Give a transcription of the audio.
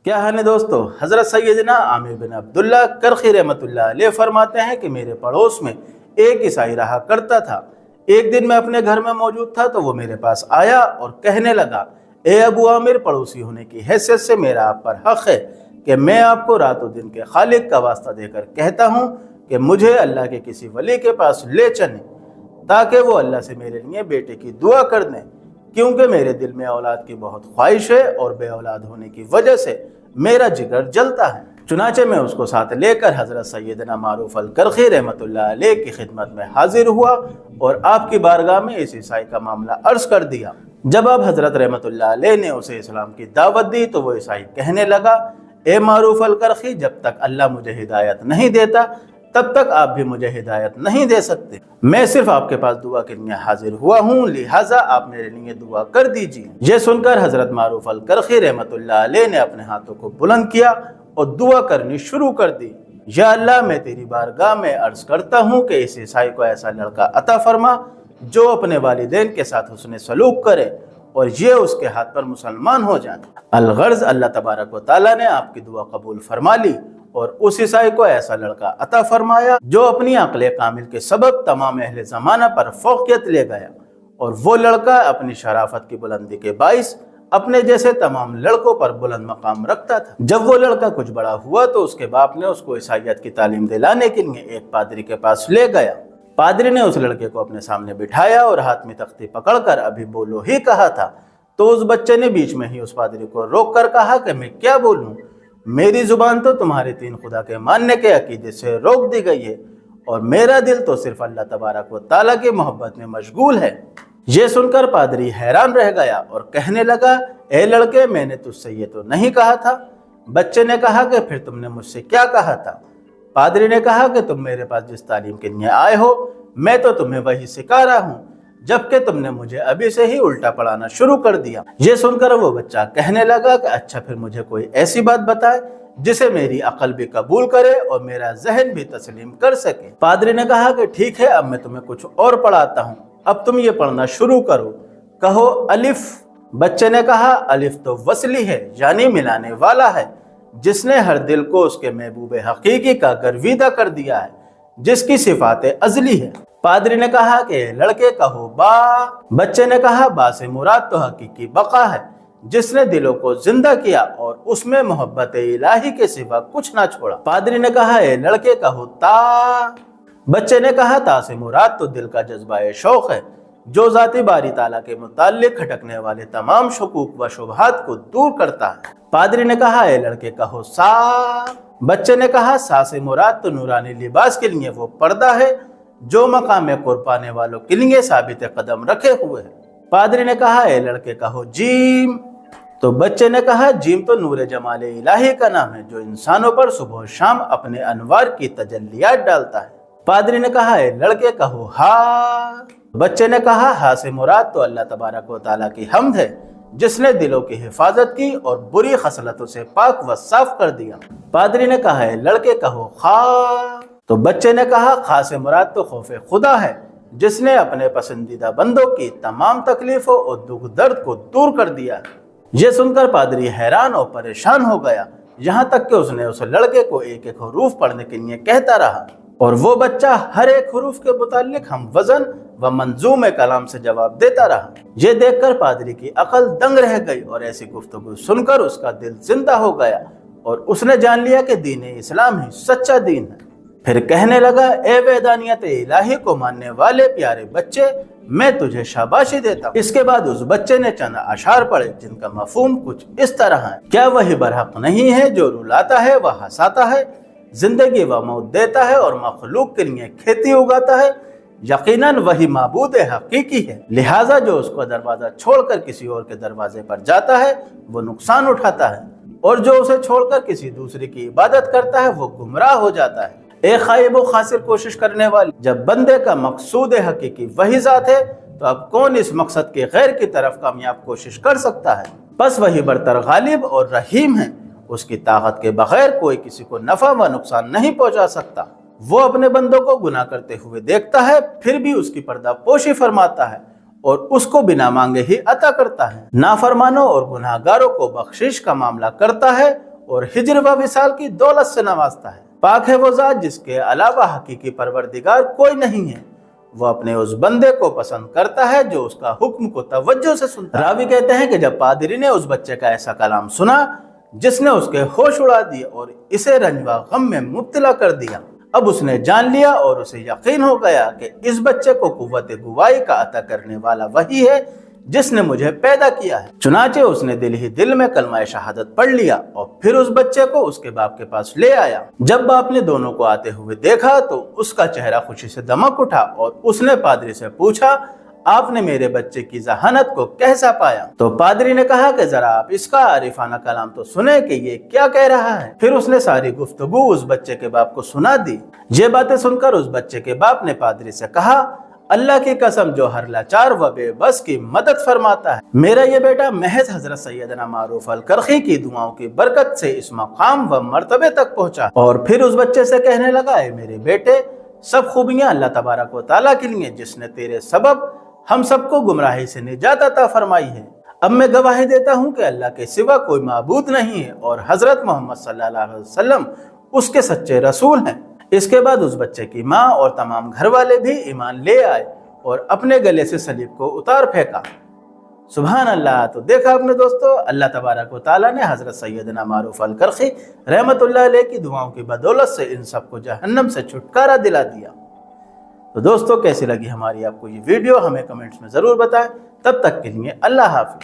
کیا ہے دوستو، حضرت سیدنا عامر بن عبداللہ کرخی رحمۃ اللہ علیہ فرماتے ہیں کہ میرے پڑوس میں ایک عیسائی رہا کرتا تھا۔ ایک دن میں اپنے گھر میں موجود تھا تو وہ میرے پاس آیا اور کہنے لگا، اے ابو عامر، پڑوسی ہونے کی حیثیت سے میرا آپ پر حق ہے کہ میں آپ کو رات و دن کے خالق کا واسطہ دے کر کہتا ہوں کہ مجھے اللہ کے کسی ولی کے پاس لے چلیں تاکہ وہ اللہ سے میرے لیے بیٹے کی دعا کر دیں، کیونکہ میرے دل میں اولاد کی بہت خواہش ہے اور بے اولاد ہونے کی وجہ سے میرا جگر جلتا ہے۔ چنانچہ میں اس کو ساتھ لے کر حضرت سیدنا معروف الکرخی رحمۃ اللہ علیہ کی خدمت میں حاضر ہوا اور آپ کی بارگاہ میں اس عیسائی کا معاملہ عرض کر دیا۔ جب آپ حضرت رحمۃ اللہ علیہ نے اسے اسلام کی دعوت دی تو وہ عیسائی کہنے لگا، اے معروف الکرخی، جب تک اللہ مجھے ہدایت نہیں دیتا تب تک آپ بھی مجھے ہدایت نہیں دے سکتے۔ میں صرف آپ کے پاس دعا کے لیے حاضر ہوا ہوں، لہٰذا آپ میرے لیے دعا کر دیجیے۔ یہ سن کر حضرت معروف الکرخی رحمۃ اللہ علیہ نے اپنے ہاتھوں کو بلند کیا اور دعا کرنی شروع کر دی، یا اللہ، میں تیری بارگاہ میں عرض کرتا ہوں کہ اس عیسائی کو ایسا لڑکا عطا فرما جو اپنے والدین کے ساتھ حسن سلوک کرے اور یہ اس کے ہاتھ پر مسلمان ہو جائیں۔ الغرض، اللہ تبارک و تعالیٰ نے آپ کی دعا قبول فرما لی اور اس عیسائی کو ایسا لڑکا عطا فرمایا جو اپنی عقل کامل کے سبب تمام اہل زمانہ پر فوقیت لے گیا، اور وہ لڑکا اپنی شرافت کی بلندی کے باعث اپنے جیسے تمام لڑکوں پر بلند مقام رکھتا تھا۔ جب وہ لڑکا کچھ بڑا ہوا تو اس کے باپ نے اس کو عیسائیت کی تعلیم دلانے کے لیے ایک پادری کے پاس لے گیا۔ پادری نے اس لڑکے کو اپنے سامنے بٹھایا اور ہاتھ میں تختی پکڑ کر ابھی بولو ہی کہا تھا تو اس بچے نے بیچ میں ہی اس پادری کو روک کر کہا کہ میں کیا بولوں، میری زبان تو تمہارے تین خدا کے ماننے کے عقیدے سے روک دی گئی ہے اور میرا دل تو صرف اللہ تبارک و تعالیٰ کی محبت میں مشغول ہے۔ یہ سن کر پادری حیران رہ گیا اور کہنے لگا، اے لڑکے، میں نے تجھ سے یہ تو نہیں کہا تھا۔ بچے نے کہا کہ پھر تم نے مجھ سے کیا کہا تھا؟ پادری نے کہا کہ تم میرے پاس جس تعلیم کے لیے آئے ہو میں تو تمہیں وہی سکھا رہا ہوں، جبکہ تم نے مجھے ابھی سے ہی الٹا پڑھانا شروع کر دیا۔ یہ سن کر وہ بچہ کہنے لگا کہ اچھا، پھر مجھے کوئی ایسی بات بتائے جسے میری عقل بھی قبول کرے اور میرا ذہن بھی تسلیم کر سکے۔ پادری نے کہا کہ ٹھیک ہے، اب میں تمہیں کچھ اور پڑھاتا ہوں، اب تم یہ پڑھنا شروع کرو، کہو الف۔ بچے نے کہا، الف تو وصلی ہے، یعنی ملانے والا ہے، جس نے ہر دل کو اس کے محبوب حقیقی کا گرویدہ کر دیا ہے، جس کی صفات ازلی ہے۔ پادری نے کہا کہ لڑکے کہو با۔ بچے نے کہا، با سے مراد تو حقیقی بقا ہے، جس نے دلوں کو زندہ کیا اور اس میں محبت الہی کے سوا کچھ نہ چھوڑا۔ پادری نے کہا، اے لڑکے کہو تا۔ بچے نے کہا، تا سے مراد تو دل کا جذبہ شوق ہے، جو ذاتی باری تعالیٰ کے متعلق کھٹکنے والے تمام شکوک و شبہات کو دور کرتا ہے۔ پادری نے کہا، اے لڑکے کہو سا۔ بچے نے کہا، سا سے مراد تو نورانی لباس کے لیے وہ پردہ ہے جو مقام قرب پانے والوں کے لیے ثابت قدم رکھے ہوئے ہے۔ پادری نے کہا، اے لڑکے کہو جیم۔ تو بچے نے کہا، جیم تو نور جمال الہی کا نام ہے جو انسانوں پر صبح و شام اپنے انوار کی تجلیات ڈالتا ہے۔ پادری نے کہا، اے لڑکے کہو ہا۔ بچے نے کہا، ہا سے مراد تو اللہ تبارک و تعالیٰ کی حمد ہے، جس نے دلوں کی حفاظت کی اور بری خصلتوں سے پاک و صاف کر دیا۔ پادری نے کہا، اے لڑکے کہو خا۔ تو بچے نے کہا، خا سے مراد تو خوف خدا ہے، جس نے اپنے پسندیدہ بندوں کی تمام تکلیفوں اور دکھ درد کو دور کر دیا۔ یہ سن کر پادری حیران اور پریشان ہو گیا، یہاں تک کہ اس نے اس لڑکے کو ایک ایک حروف پڑھنے کے لیے کہتا رہا، اور وہ بچہ ہر ایک حروف کے متعلق ہم وزن و منظوم کلام سے جواب دیتا رہا۔ یہ دیکھ کر پادری کی عقل دنگ رہ گئی اور ایسی گفتگو سن کر اس کا دل زندہ ہو گیا اور اس نے جان لیا کہ دین اسلام ہی سچا دین ہے۔ پھر کہنے لگا، اے وحدانیت الہی کو ماننے والے پیارے بچے، میں تجھے شاباشی دیتا ہوں۔ اس کے بعد اس بچے نے چند اشعار پڑھے جن کا مفہوم کچھ اس طرح ہے، کیا وہی برحق نہیں ہے جو رلاتا ہے وہ ہنساتا ہے، زندگی و موت دیتا ہے اور مخلوق کے لیے کھیتی اگاتا ہے، یقیناً وہی معبود حقیقی ہے، لہٰذا جو اس کو دروازہ چھوڑ کر کسی اور کے دروازے پر جاتا ہے وہ نقصان اٹھاتا ہے، اور جو اسے چھوڑ کر کسی دوسرے کی عبادت کرتا ہے وہ گمراہ ہو جاتا ہے۔ اے خائب و خاسر کوشش کرنے والی، جب بندے کا مقصود حقیقی وہی ذات ہے تو اب کون اس مقصد کے غیر کی طرف کامیاب کوشش کر سکتا ہے؟ بس وہی برتر غالب اور رحیم ہے، اس کی طاقت کے بغیر کوئی کسی کو نفع و نقصان نہیں پہنچا سکتا۔ وہ اپنے بندوں کو گناہ کرتے ہوئے دیکھتا ہے، پھر بھی اس کی پردہ پوشی فرماتا ہے اور اس کو بنا مانگے ہی عطا کرتا ہے۔ نافرمانوں اور گناہگاروں کو بخشش کا معاملہ کرتا ہے اور ہجر و وصال کی دولت سے نوازتا ہے۔ پاک ہے وہ ذات جس کے علاوہ حقیقی پروردگار کوئی نہیں ہے، وہ اپنے اس بندے کو پسند کرتا ہے جو اس کا حکم کو توجہ سے سنتا ہے۔ راوی کہتے ہیں کہ جب پادری نے اس بچے کا ایسا کلام سنا جس نے اس کے ہوش اڑا دیے اور اسے رنج و غم میں مبتلا کر دیا، اب اس نے جان لیا اور اسے یقین ہو گیا کہ اس بچے کو قوت گواہی کا عطا کرنے والا وہی ہے جس نے مجھے پیدا کیا ہے۔ چنانچہ اس نے دل ہی دل میں کلمہ شہادت پڑھ لیا اور پھر اس بچے کو اس کے باپ کے پاس لے آیا۔ جب باپ نے دونوں کو آتے ہوئے دیکھا تو اس کا چہرہ خوشی سے دمک اٹھا اور اس نے پادری سے پوچھا، آپ نے میرے بچے کی ذہانت کو کیسا پایا؟ تو پادری نے کہا کہ ذرا آپ اس کا عارفانہ کلام تو سنیں کہ یہ کیا کہہ رہا ہے۔ پھر اس نے ساری گفتگو اس بچے کے باپ کو سنا دی۔ یہ باتیں سن کر اس بچے کے باپ نے پادری سے کہا، اللہ کی قسم جو ہر لاچار و بے بس کی مدد فرماتا ہے، میرا یہ بیٹا محض حضرت سیدنا معروف الکرخی کی دعاؤں کی برکت سے اس مقام و مرتبے تک پہنچا۔ اور پھر اس بچے سے کہنے لگا، اے میرے بیٹے، سب خوبیاں اللہ تبارک و تعالیٰ کے لیے جس نے تیرے سبب ہم سب کو گمراہی سے نجات عطا فرمائی ہے۔ اب میں گواہی دیتا ہوں کہ اللہ کے سوا کوئی معبود نہیں ہے اور حضرت محمد صلی اللہ علیہ وسلم اس کے سچے رسول ہیں۔ اس کے بعد اس بچے کی ماں اور تمام گھر والے بھی ایمان لے آئے اور اپنے گلے سے صلیب کو اتار پھینکا۔ سبحان اللہ۔ تو دیکھا آپ نے دوستو، اللہ تبارک و تعالیٰ نے حضرت سیدنا معروف الکرخی رحمت اللہ علیہ کی دعاؤں کی بدولت سے ان سب کو جہنم سے چھٹکارا دلا دیا۔ تو دوستو، کیسی لگی ہماری آپ کو یہ ویڈیو ہمیں کمنٹس میں ضرور بتائیں۔ تب تک کے لیے اللہ حافظ۔